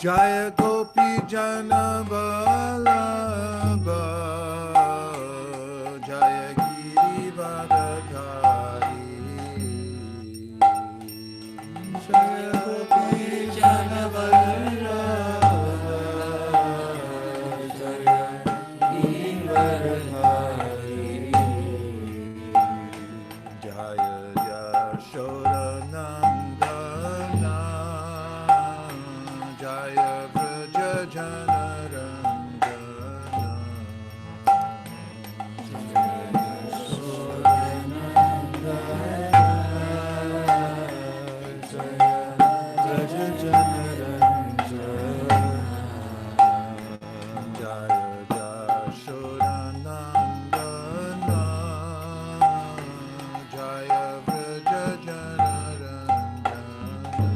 Jaya Gopi Jana Vallabha Jaya Giri Varadhari Jaya Gopi Jana Vallabha Jaya Giri Varadhari Jaya Yashoda Nandana Jaya Vraja Janarandana Jaya Vraja Janarandana Jaya Yashodanandana Jaya Vraja Janarandana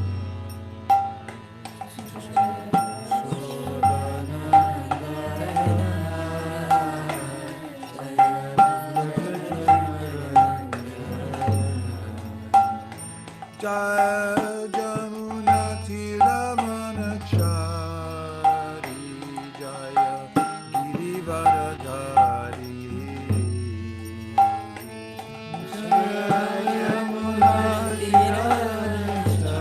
Jaya Jamuna Tiramanachari Jaya Girivaradhari Jaya Jamuna Tiramanachari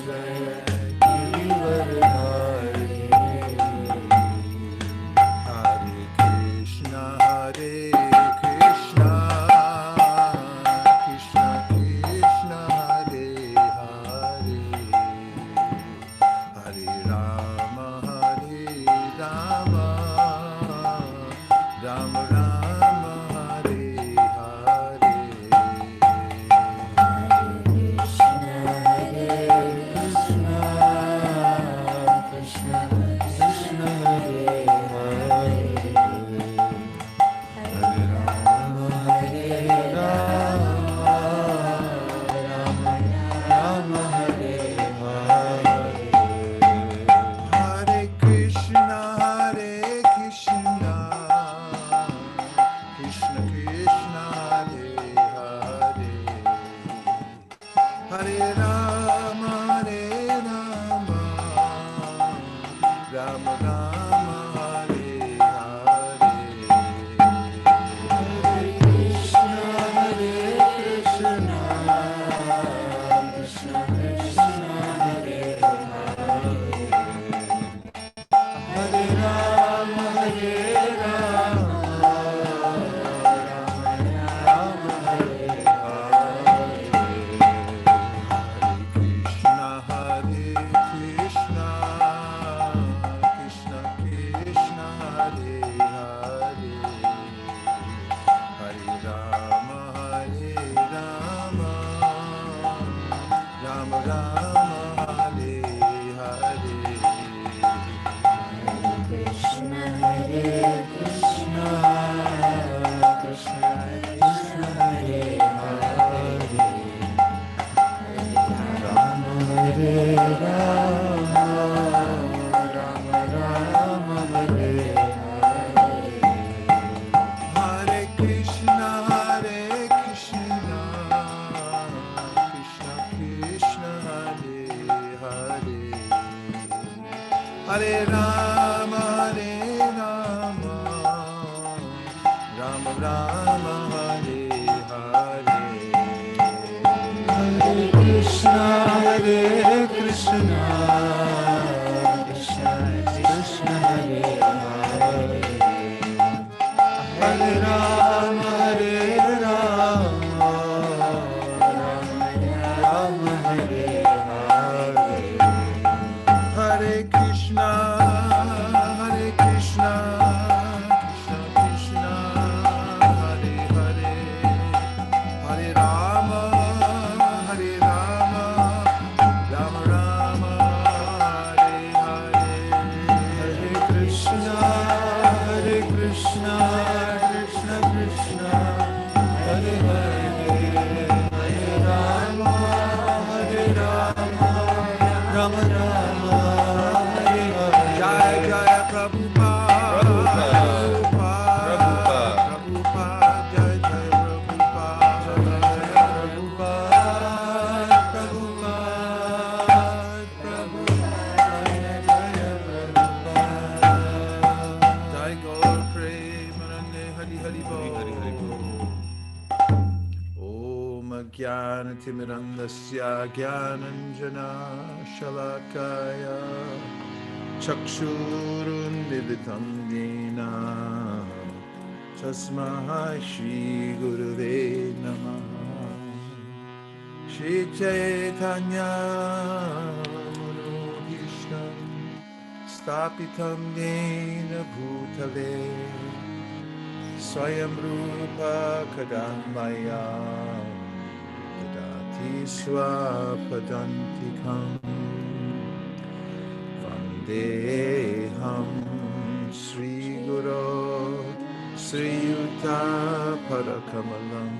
Jaya Girivaradhari Hare Krishna Hare Krishna Krishna Krishna Hare Hare Hare Rama Hare Rama Rama Rama Hare Hare Krishna Krishna Hare Hare Hare Rama Hare Rama Rama Rama Hare Hare Hare Krishna Krishna Krishna Hare Hare Hare Rama Rama Rama Hare Hare Hare Krishna Krishna Krishna Krishna Hare Hare Hare Rama Rama Rama Hare Hare Krishna Krishna Krishna Krishna Hare Hare Hare Rama Rama Rama Hare Hare Krishna Krishna Krishna Krishna Hare Hare Rama Rama Rama Hare Hare Hare Krishna Krishna Krishna Hare Hare Hare Rama Rama Rama Hare Hare Hare Krishna Krishna Krishna Krishna Hare Hare Hare Rama Rama Rama Hare Hare Hare Krishna Krishna Krishna Hare Hare Hare Rama Rama Rama Hare Hare Hare Krishna Krishna Hari Hari Bol. Om Jnanatimirandasya Jnananjana Shalakaya Chakshurunmilitam Yena Tasmai Shri Gurave Namaha. Shri Caitanya Manobhishtam Stapitam Yena Bhutale Swayam Rupa Kadamaya Dadati Swapadantikam Vandeham Sri Guru Sri Yuta Parakamalam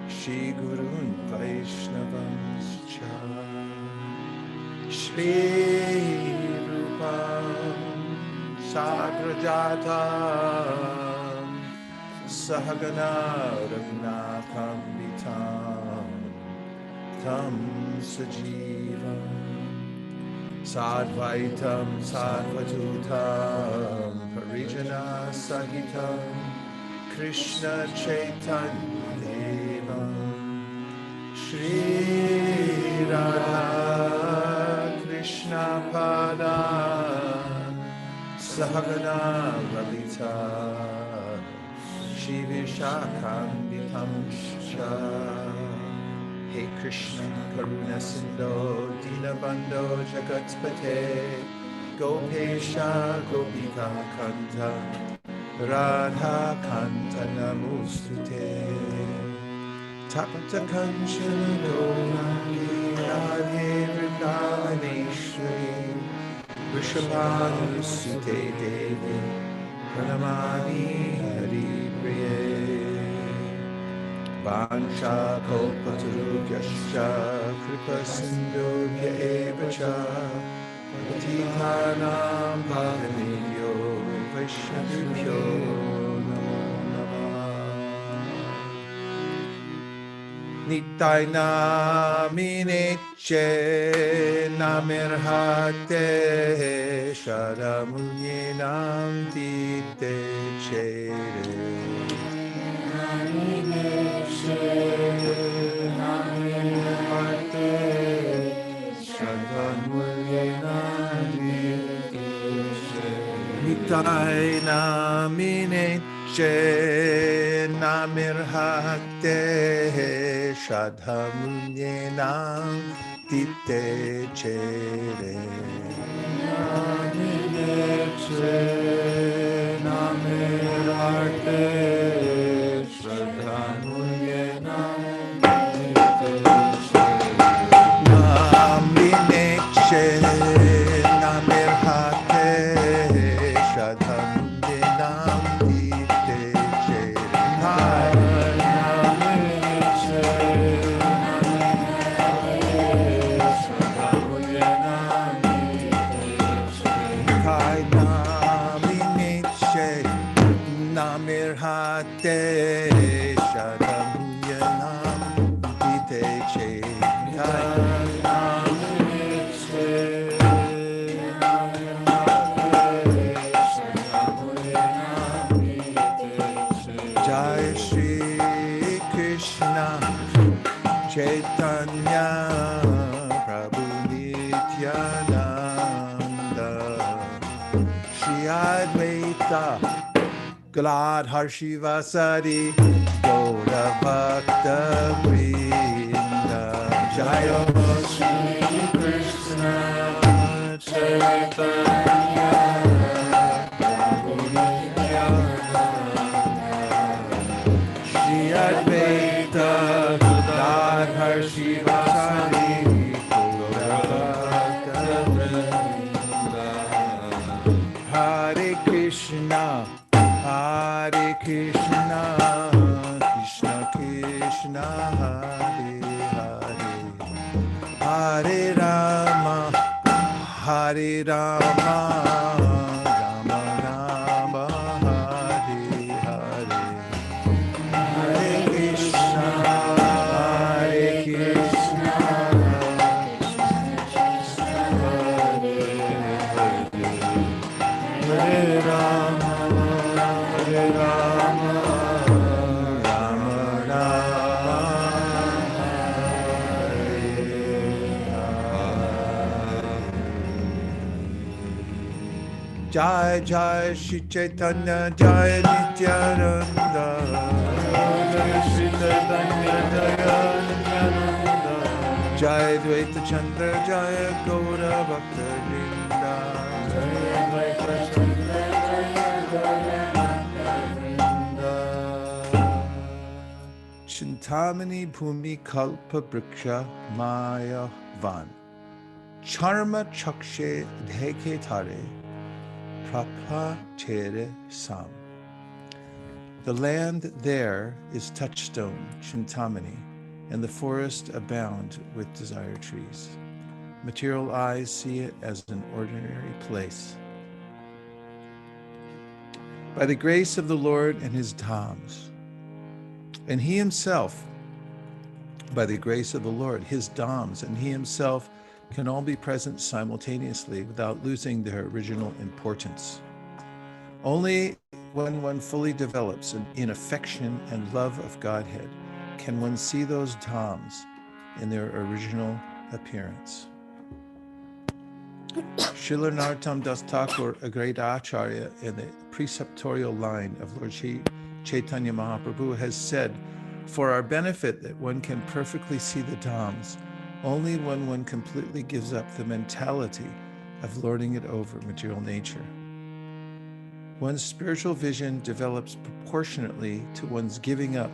Shri Gurun Vaishnavamscha Shri Rupam Sagrajatam Sahagana Raghunatham Vitam Tam Sajivam Sadvaitam Sadvajutam Parijana Sahitam Krishna Chaitanya Devam Shri Radha Krishna Padam Sahagana Lalita Shri Vishakhambitam Shah. Hey Krishna Karuna Sindho Dinabandho Jagatpate Gopesha Gopika Kanta Radha Kanta Namostute Tapata Kanchana Gaurani Radhe Vrindavaneshwari Vrishabhanu Sute Devi Pranamami Hari Priye Vansha Kalpatarubhyascha Kripa Sindhubhya Evacha Patitanam Pavanebhyo Vaishnavibhyo Namo Namah. Nitai Namineche Namirhate Shadamunyenam Dite Chere Nitai Namineche Namirhate Shadhamunyenam Dite Chere Namineche Namirhate Jai Shri Krishna Caitanya Prabhu Nityananda Shri Advaita Gadadhar Shivasari Gaura Bhakta Vrinda Jaya Shri Krishna Chaitanya Prabhu Nityananda Shri Advaita Gadadhar Shivasari Gaura Bhakta Vrinda Hare Krishna Hare Krishna, Krishna Krishna, Hare Hare, Hare Rama, Hare Rama, Rama Rama, Hare Hare, Hare Krishna, Hare Krishna, Hare Rama, Hare Rama. Jai Jai Shri Chaitanya Jai Nityananda. Jai Shri Chaitanya Jai Nityananda. Jai Dvaita Chandra Jai Gaura Bhakta Vrinda. Jai Dvaita Chandra Jai Gaura Bhakta Vrinda. Chintamani Bhumi Kalpa Briksha Maya Van. Charma Chakshe Dheke Tare. Prapha Tere Sam. The land there is touchstone, Chintamani, and the forest abound with desire trees. Material eyes see it as an ordinary place. By the grace of the Lord and his dhams, and he himself, by the grace of the Lord, his dhams, and he himself can all be present simultaneously without losing their original importance. Only when one fully develops in affection and love of Godhead can one see those dhams in their original appearance. Srila Narottam Das Thakur, a great acharya in the preceptorial line of Lord Chaitanya Mahaprabhu, has said, for our benefit that one can perfectly see the dhams only when one completely gives up the mentality of lording it over material nature. One's spiritual vision develops proportionately to one's giving up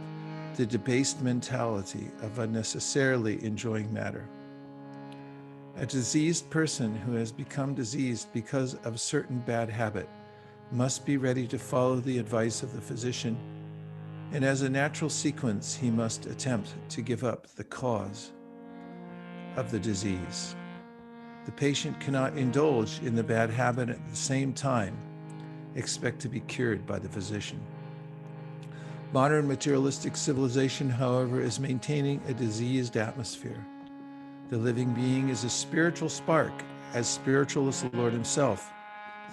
the debased mentality of unnecessarily enjoying matter. A diseased person who has become diseased because of certain bad habit must be ready to follow the advice of the physician, and as a natural sequence, he must attempt to give up the cause of the disease. The patient cannot indulge in the bad habit at the same time expect to be cured by the physician. Modern materialistic civilization, however, is maintaining a diseased atmosphere. The living being is a spiritual spark, as spiritual as the Lord himself.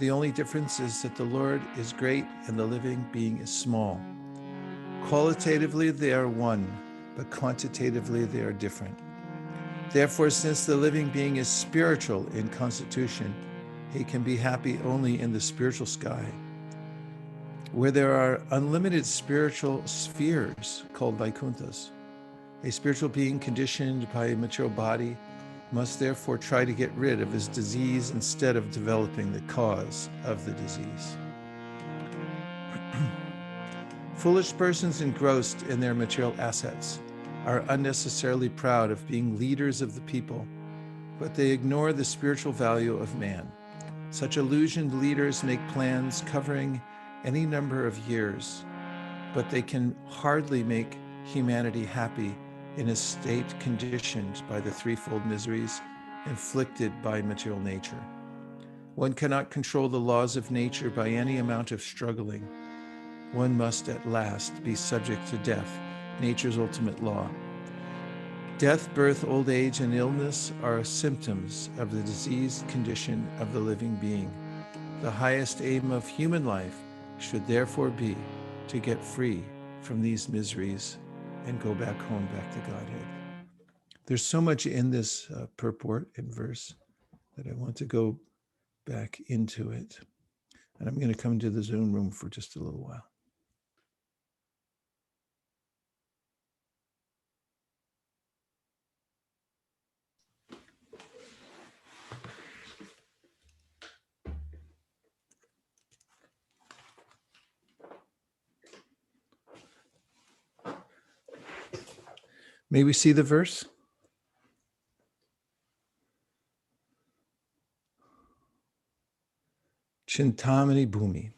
The only difference is that the Lord is great and the living being is small. Qualitatively, they are one, but quantitatively, they are different. Therefore, since the living being is spiritual in constitution, he can be happy only in the spiritual sky, where there are unlimited spiritual spheres called Vaikunthas. A spiritual being conditioned by a material body must therefore try to get rid of his disease instead of developing the cause of the disease. Foolish persons engrossed in their material assets are unnecessarily proud of being leaders of the people, but they ignore the spiritual value of man. Such illusioned leaders make plans covering any number of years, but they can hardly make humanity happy in a state conditioned by the threefold miseries inflicted by material nature. One cannot control the laws of nature by any amount of struggling. One must at last be subject to death, nature's ultimate law. Death, birth, old age, and illness are symptoms of the diseased condition of the living being. The highest aim of human life should therefore be to get free from these miseries and go back home, back to Godhead. There's so much in this purport and verse that I want to go back into it. And I'm going to come to the Zoom room for just a little while. May we see the verse? Chintamani Bhumi.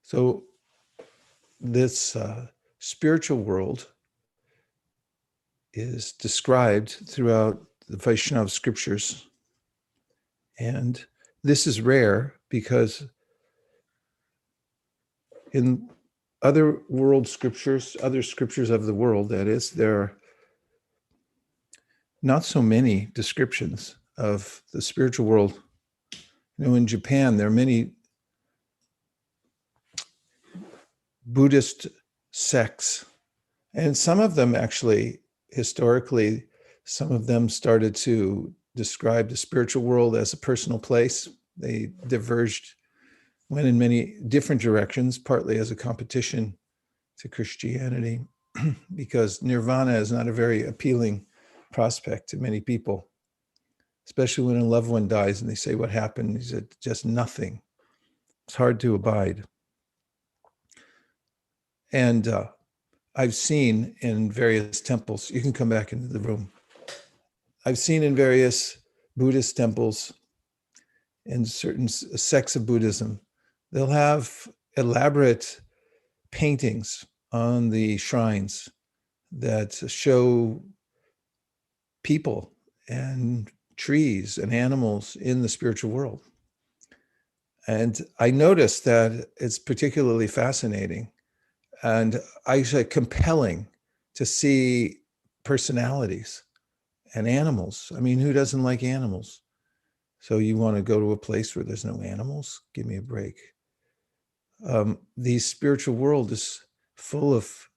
So this spiritual world is described throughout the Vaishnava scriptures. And this is rare because in other world scriptures, other scriptures of the world, that is, there are not so many descriptions of the spiritual world In Japan, there are many Buddhist sects, and some of them actually, historically, some of them started to describe the spiritual world as a personal place. They diverged, went in many different directions, partly as a competition to Christianity, because nirvana is not a very appealing prospect to many people, especially when a loved one dies and they say, what happened? He said, just nothing. It's hard to abide. And I've seen in various temples, you can come back into the room. I've seen in various Buddhist temples and certain sects of Buddhism, they'll have elaborate paintings on the shrines that show people and trees and animals in the spiritual world. And I noticed that it's particularly fascinating and actually compelling to see personalities and animals. I mean, who doesn't like animals? So you want to go to a place where there's no animals? Give me a break. The spiritual world is full of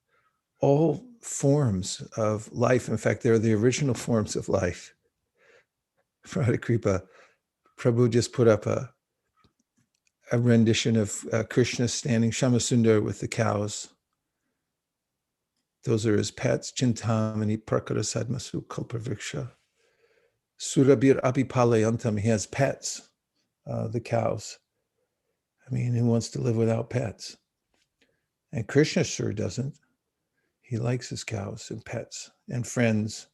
all forms of life. In fact, they're the original forms of life. Kripa Prabhu just put up a rendition of Krishna standing Shamasundar with the cows. Those are his pets. Chintamani Prakara Sadmasu Kalpavriksha. Surabir Abhipalayantam. He has pets, the cows. I mean, who wants to live without pets? And Krishna sure doesn't. He likes his cows and pets and friends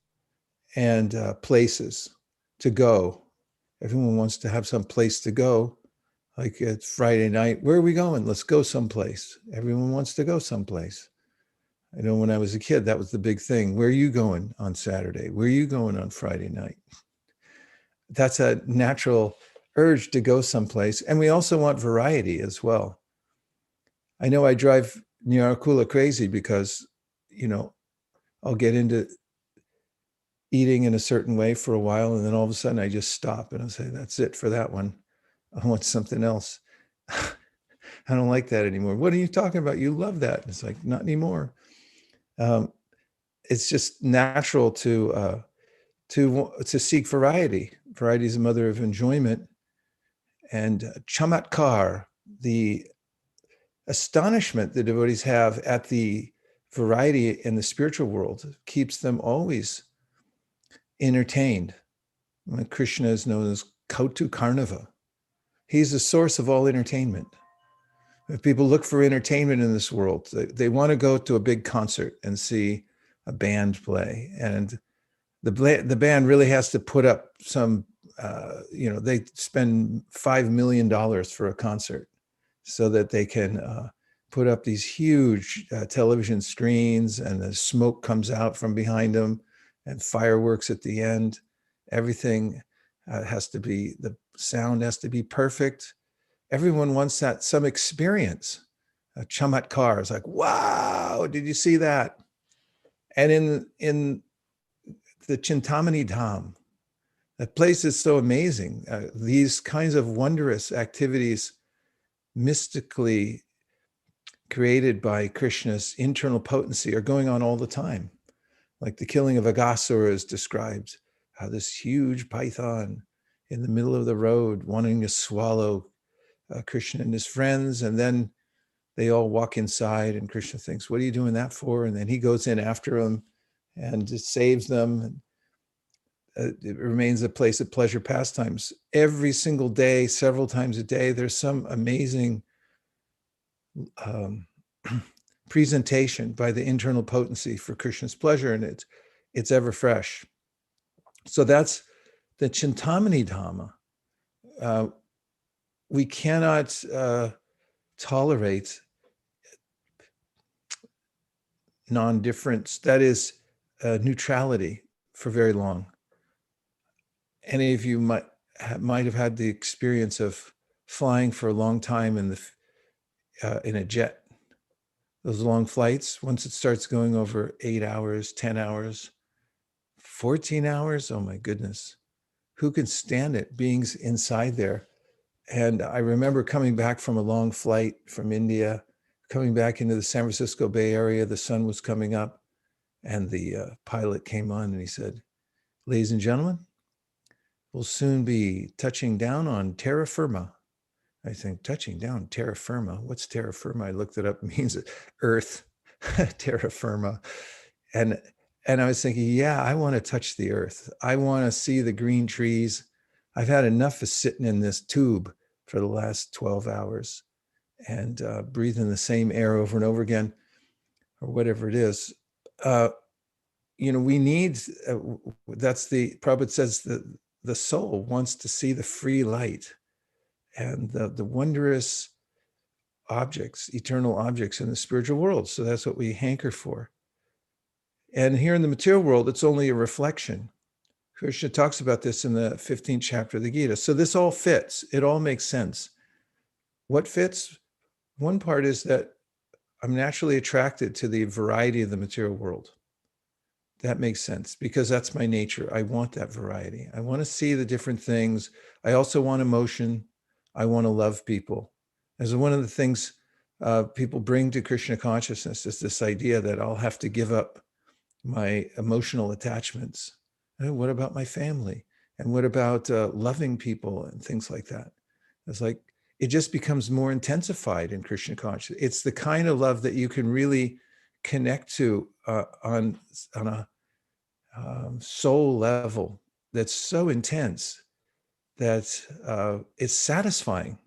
and places to go. Everyone wants to have some place to go. Like it's Friday night. Where are we going? Let's go someplace. Everyone wants to go someplace. I know when I was a kid, that was the big thing. Where are you going on Saturday? Where are you going on Friday night? That's a natural urge to go someplace. And we also want variety as well. I know I drive Nyarakula crazy because, I'll get into eating in a certain way for a while. And then all of a sudden I just stop and I'll say, that's it for that one. I want something else. I don't like that anymore. What are you talking about? You love that. It's like, not anymore. It's just natural to seek variety. Variety is the mother of enjoyment. And chamatkar, the astonishment the devotees have at the variety in the spiritual world, keeps them always entertained. And Krishna is known as Kautu Karnava. He's the source of all entertainment. If people look for entertainment in this world, they want to go to a big concert and see a band play. And the band really has to put up some, they spend $5 million for a concert so that they can put up these huge television screens, and the smoke comes out from behind them and fireworks at the end. Everything has to be, the sound has to be perfect. Everyone wants that, some experience. A chamatkar is like, wow, did you see that? And in the Chintamani Dham, that place is so amazing. These kinds of wondrous activities, mystically created by Krishna's internal potency, are going on all the time. Like the killing of Aghasura is described, how this huge python in the middle of the road wanting to swallow Krishna and his friends, and then they all walk inside and Krishna thinks, what are you doing that for? And then he goes in after them and it saves them. It remains a place of pleasure pastimes. Every single day, several times a day, there's some amazing presentation by the internal potency for Krishna's pleasure, and it's ever fresh. So that's the Chintamani Dhamma. We cannot tolerate non-difference, that is neutrality, for very long. Any of you might have had the experience of flying for a long time in a jet. Those long flights, once it starts going over 8 hours, 10 hours, 14 hours, oh my goodness. Who can stand it, being inside there And I remember coming back from a long flight from India, coming back into the San Francisco Bay Area. The sun was coming up, and the pilot came on and he said, "Ladies and gentlemen, we'll soon be touching down on terra firma." I think, touching down, terra firma. What's terra firma? I looked it up. It means earth, terra firma. And I was thinking, yeah, I want to touch the earth. I want to see the green trees. I've had enough of sitting in this tube for the last 12 hours and breathing the same air over and over again, or whatever it is. We need, that's the, Prabhupada says that the soul wants to see the free light and the wondrous objects, eternal objects in the spiritual world. So that's what we hanker for. And here in the material world, it's only a reflection. Krishna talks about this in the 15th chapter of the Gita. So this all fits. It all makes sense. What fits? One part is that I'm naturally attracted to the variety of the material world. That makes sense because that's my nature. I want that variety. I want to see the different things. I also want emotion. I want to love people. As one of the things people bring to Krishna consciousness is this idea that I'll have to give up my emotional attachments. And what about my family? And what about loving people and things like that? It's like, it just becomes more intensified in Krishna consciousness. It's the kind of love that you can really connect to on a soul level that's so intense that it's satisfying.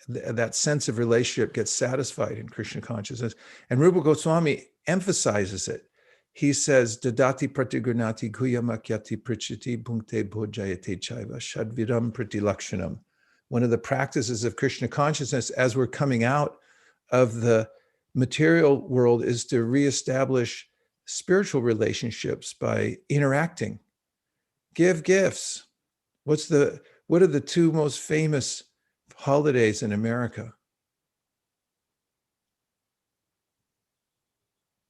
That sense of relationship gets satisfied in Krishna consciousness. And Rupa Goswami emphasizes it. He says, Dadati pratigurnati guyamakyati prichiti bhunkte bhojayate chaiva shadviram pratilakshanam. One of the practices of Krishna consciousness as we're coming out of the material world is to reestablish spiritual relationships by interacting. Give gifts. What are the two most famous holidays in America?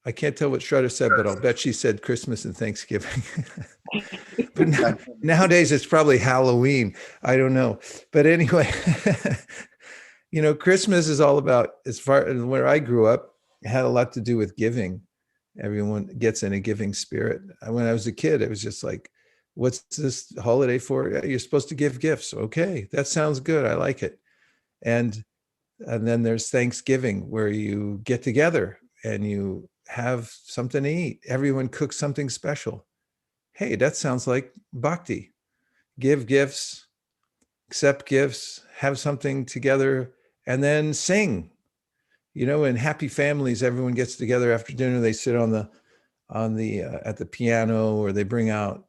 I can't tell what Shraddha said, but I'll bet she said Christmas and Thanksgiving. But nowadays it's probably Halloween. I don't know. But anyway, Christmas is all about, as far as where I grew up, it had a lot to do with giving. Everyone gets in a giving spirit. When I was a kid, it was just like, what's this holiday for? You're supposed to give gifts. Okay, that sounds good. I like it. And then there's Thanksgiving, where you get together and you have something to eat. Everyone cooks something special. Hey, that sounds like bhakti. Give gifts, accept gifts, have something together, and then sing. In happy families, everyone gets together after dinner. They sit on the at the piano, or they bring out,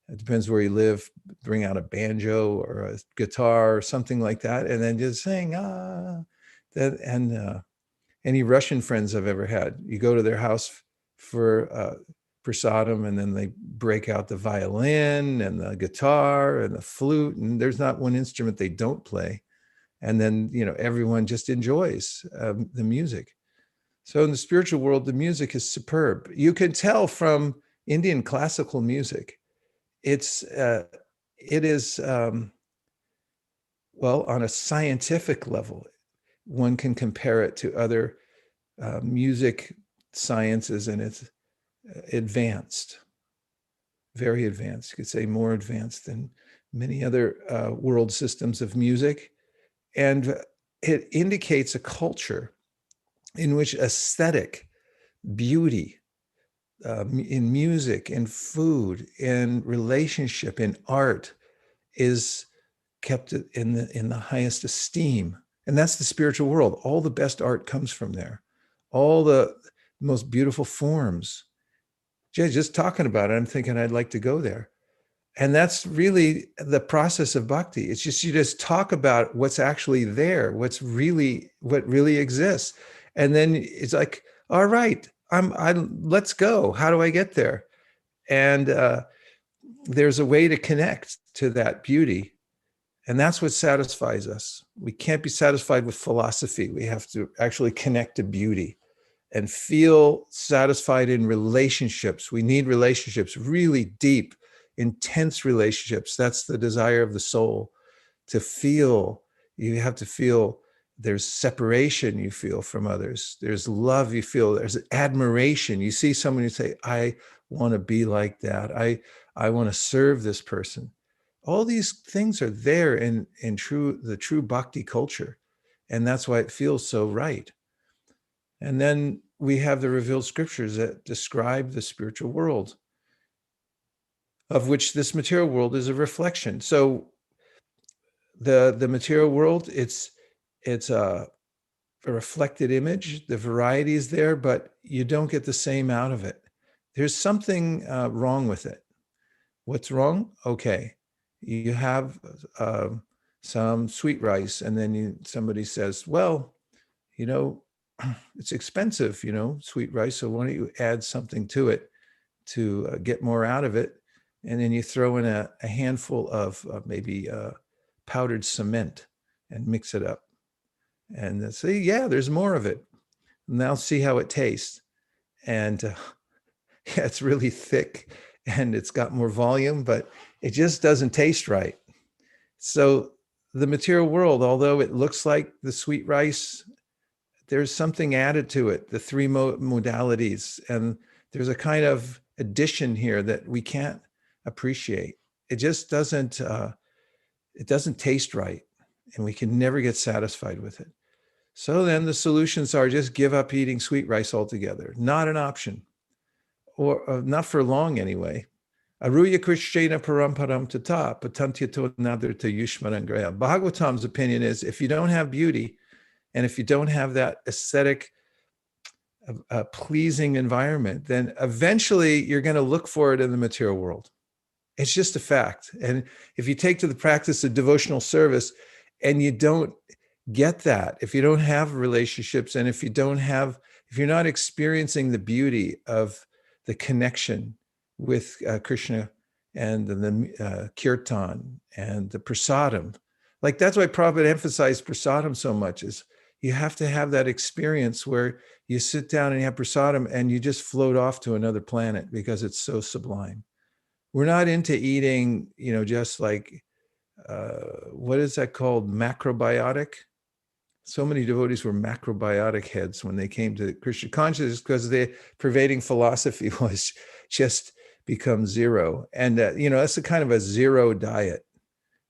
it depends where you live, bring out a banjo or a guitar or something like that, and then just sing. Any Russian friends I've ever had, you go to their house for prasadam, and then they break out the violin and the guitar and the flute, and there's not one instrument they don't play. And then, everyone just enjoys the music. So in the spiritual world, the music is superb. You can tell from Indian classical music, it is, on a scientific level, one can compare it to other music sciences, and it's advanced, very advanced. You could say more advanced than many other world systems of music. And it indicates a culture in which aesthetic beauty in music, in food, in relationship, in art is kept in the highest esteem. And that's the spiritual world. All the best art comes from there. All the most beautiful forms. Just talking about it, I'm thinking I'd like to go there. And that's really the process of bhakti. It's just, you just talk about what's actually there, what really exists. And then it's like, all right, let's go. How do I get there? And there's a way to connect to that beauty. And that's what satisfies us. We can't be satisfied with philosophy. We have to actually connect to beauty and feel satisfied in relationships. We need relationships, really deep, intense relationships. That's the desire of the soul, to feel You have to feel there's separation you feel from others. There's love you feel. There's admiration. You see someone, you say, I want to be like that. I want to serve this person. All these things are there in the true bhakti culture. And that's why it feels so right. And then we have the revealed scriptures that describe the spiritual world, of which this material world is a reflection. So the material world, it's a reflected image. The variety is there, but you don't get the same out of it. There's something wrong with it. What's wrong? Okay, you have some sweet rice, and then somebody says, well, it's expensive, sweet rice, so why don't you add something to it to get more out of it? And then you throw in a handful of maybe powdered cement and mix it up. And say, yeah, there's more of it. Now see how it tastes. And yeah, it's really thick and it's got more volume, but it just doesn't taste right. So the material world, although it looks like the sweet rice, there's something added to it, the three modalities. And there's a kind of addition here that we can't appreciate. It just doesn't taste right. And we can never get satisfied with it. So then the solutions are just give up eating sweet rice altogether. Not an option, or not for long anyway. Aruya Krishnena Paramparam Tata, Patantyato Nadarta Yushmarangraya. Bhagavatam's opinion is if you don't have beauty, and if you don't have that aesthetic, pleasing environment, then eventually you're going to look for it in the material world. It's just a fact. And if you take to the practice of devotional service and you don't get that, if you don't have relationships, and if you're not experiencing the beauty of the connection with Krishna and the kirtan and the prasadam, like that's why Prabhupada emphasized prasadam so much, is you have to have that experience where you sit down and you have prasadam and you just float off to another planet because it's so sublime. We're not into eating, just like, what is that called? Macrobiotic. So many devotees were macrobiotic heads when they came to Krishna consciousness because the pervading philosophy was just become zero. And, that's a kind of a zero diet,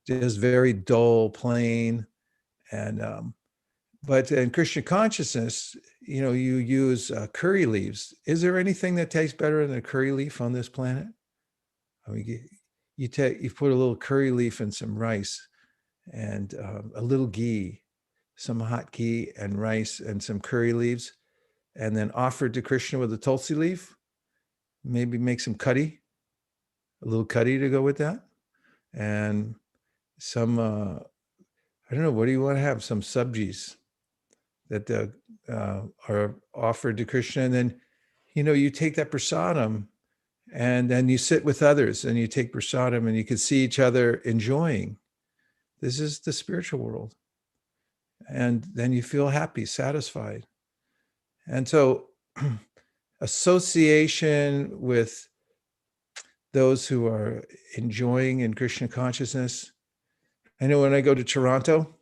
just very dull, plain. And, but in Krishna consciousness, you use curry leaves. Is there anything that tastes better than a curry leaf on this planet? I mean, you put a little curry leaf and some rice and a little ghee, some hot ghee and rice and some curry leaves, and then offered to Krishna with a tulsi leaf. Maybe make some curry, a little curry to go with that, and some, I don't know, what do you want to have? Some sabjis that are offered to Krishna. And then, you take that prasadam and then you sit with others and you take prasadam and you can see each other enjoying. This is the spiritual world. And then you feel happy, satisfied. And so association with those who are enjoying in Krishna consciousness. I know when I go to Toronto,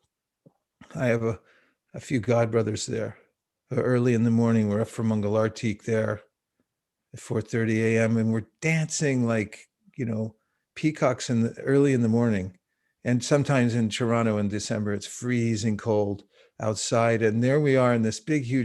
I have a few godbrothers there. Early in the morning, we're up for Mangalartik there at 4:30 a.m. and we're dancing like, peacocks early in the morning. And sometimes in Toronto in December, it's freezing cold outside. And there we are in this big, huge